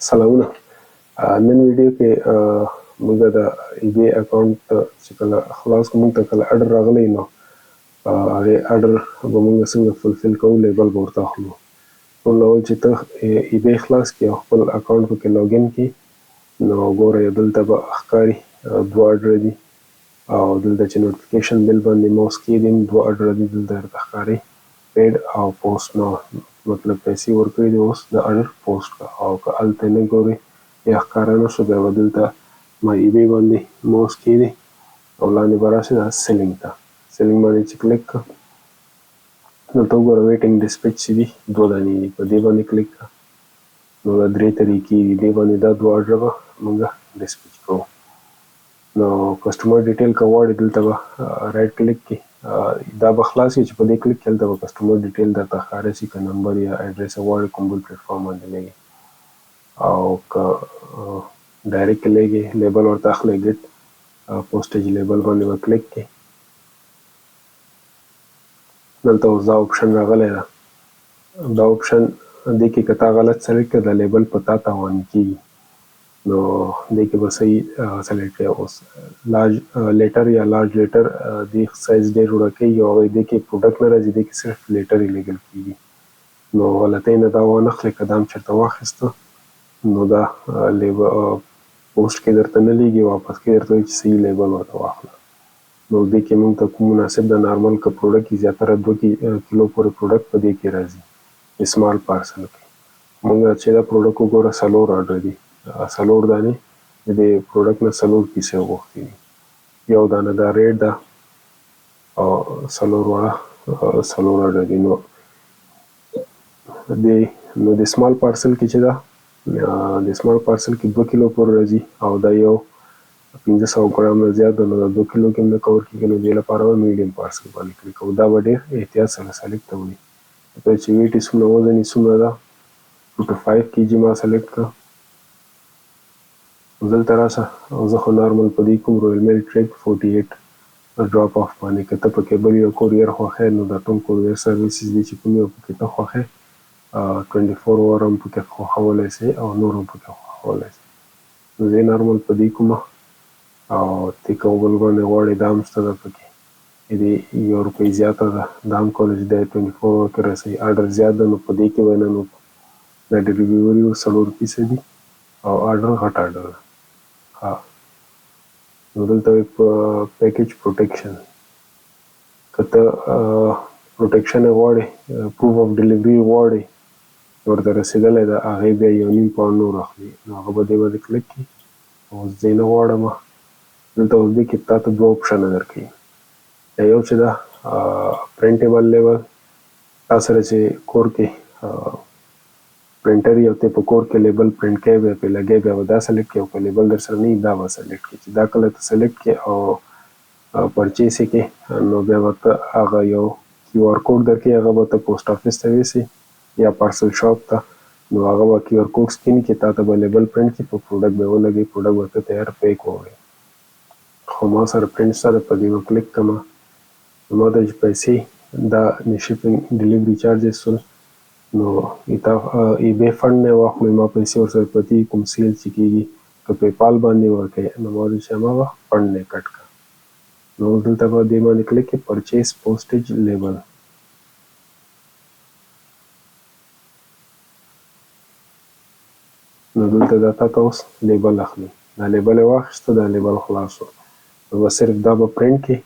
سلامونه. نن ویډیو کې موږ د eBay اکاونټ چې کله خلاص کړو، موږ ته کله اډر راغلی نو هغې اډر به موږ څنګه فلفل کوو، لیبل به ورته اخلو. ټول اول چې ته eBay خلاص کړې او خپل اکاونټ پکې لاګین کړې نو ګوره دلته به ښکاري دوه اډره دي او دلته چې نوټیفیکیشن بیل باندې موس کېږدي دوه اډره دي دلته درته ښکاري پیډ او پوسټ. نو مطلب پیسې ورکړي دي، اوس د اډر پوسټ کړه او که هلته نه ګورې یا ښکاره نه شو بیا به دلته مای eBay باندې موس کېږدي او لاندې به راشي دا سیلینګ ته. سیلینګ باندې چې کلیک کړه دلته وګوره ویټینګ ډسپیچ چې دي دوه دانې دي، په دې باندې کلیک کړه نو دا درې طریقې دي، دې باندې دا دوه اډره به موږ ډسپیچ کوو. نو کسټمر ډیټیل که غواړې دلته به رایټ کلیک کړي، دا به خلاص وي چې په دې کلیک کړي هلته به کسټمر ډیټیل درته ښکاره شي، که نمبر یا اډرس غواړې کوم بل پلیټفارم باندې لګې او که ډایرکټ لګې لیبل ورته اخلی ګیټ پوسټیج لیبل باندې به کلیک کړي. دلته اوس دا اپشن راغلی ده، دا اپشن دې کې که تا غلط سلیکټ کړه دا لیبل په تا تاواني کېږي نو دې کې به صحیح سلیکټ کړئ. اوس لارج لیټر یا لارج لیټر دې سایز ډېر وړه کوي او هغې دې کې پروډکټ نه راځي، دې کې صرف لیټر یې لیږل کېږي. نو غلطۍ نه دا وانه اخلئ، که دا هم چېرته واخیسته نو دا پوسټ کې درته نه لیږي، واپس کې درته وایي چې صحیح لیبل ورته واخله. نو دې کې موږ ته کوم مناسب ده، نارمل که پروډکټ وي زیاتره 2 کیلو پورې پروډکټ په دې کې راځي اسمال پارسل کې. موږ چې دا پروډکټ وګوره 4 اډر دي، 4 دانې د دې پروډکټ نه 4 پیسې غوښتي دي، یو دانه دا ریډ ده او 4 واړه 4 اډر دي. نو د اسمال پارسل کې چې ده د اسمال پارسل کې 2 کیلو پورې راځي او دا یو 500 ګرام نه زیات ده، نو دا 2 کیلو کې هم نه کور کېږي، نو دې لپاره به میډیم پارسل باندې کلیک کوو. دا به ډېر احتیاط سره سلیکټ ته وړي، ځکه چې ویټ یې څومره، وزن یې څومره ده 2 to 5 kg ما سلیکټ کړه. دلته راشه او زه خو نارمل په دې کوم رویل میل ټریک 48 ډراپ آف باندې. که ته پکې بل یو کوریر خوښوې نو دا ټول کوریر سرویسز دي چې کوم یو پکې ته خوښوې 24 اور هم پکې خوښولی سې او نور هم پکې خوښولی سې. نو زه نارمل په دې کومه او ته که بل باندې غواړې دا هم شته ده پکې، دې یو روپۍ زیاته ده، دا هم کولی چې دا 24 اور کې رسوي. اډر زیات ده نو په دې کې به نه، نو دا ډیلیوري 4 پیسه دي او اډر غټ اډر ده. نو دلته پیکیج پروټیکشن، که ته پروټیکشن یې غواړې، پروف اف ډیلیوري غواړې ورته رسېدلی ده، هغې بیا 1.5 پاونډ نور اخلي. نو هغه به دې باندې کلیک کړي. اوس زه یې نه غواړم، دلته اوس دې کې تا ته 2 اپشنه درکوي، یو چې ده پرنټیبل لیبل، تا سره چې کور کې پرنټر یو ته په کور کې لیبل پرنټ کوي بیا پرې لګوي بیا به دا سلیکټ کړي، او که لیبل در سره نه وي دا به سلیکټ کړي. چې دا کله ته سلیکټ کړې او پرچیز یې کړې نو بیا به ته هغه یو کیو آر کوډ درکوي، هغه به ته پوسټ آفیس ته یوسې یا پارسل شاپ ته، نو هغه به کیو آر کوډ سکین کړي، تا ته به لیبل پرنټ کړي، په پروډکټ به یې ولګوي، پروډکټ به ته تیار پیک ووایې. خو ما سره پرنټ شته ده، په دې به کلیک کړم، ما ته چې پیسې دا د شپینګ ډیلیوري چارجز سول نو eBay فنډ نه واخلو، ما پیسې ورسره پرتې کوم سیل چې کېږي که پیپال باندې ورکوي نو ما ویل چې هماغه فنډ نه کټ کړه. نو دلته به دې باندې کلیک کړې پرچیز پوسټیج لیبل. نو دلته دا تا ته اوس لیبل اخلي، دا لیبل یې واخیسته، دا لیبل خلاص شو، نو به صرف دا به پرنټ کړي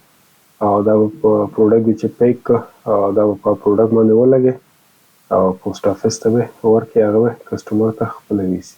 او دا به په پروډکټ چې پیک کړه او دا به په پروډکټ باندې ولګي او پوسټ آفیس ته به ورکړي، هغه به کسټمر ته خپله یوسي.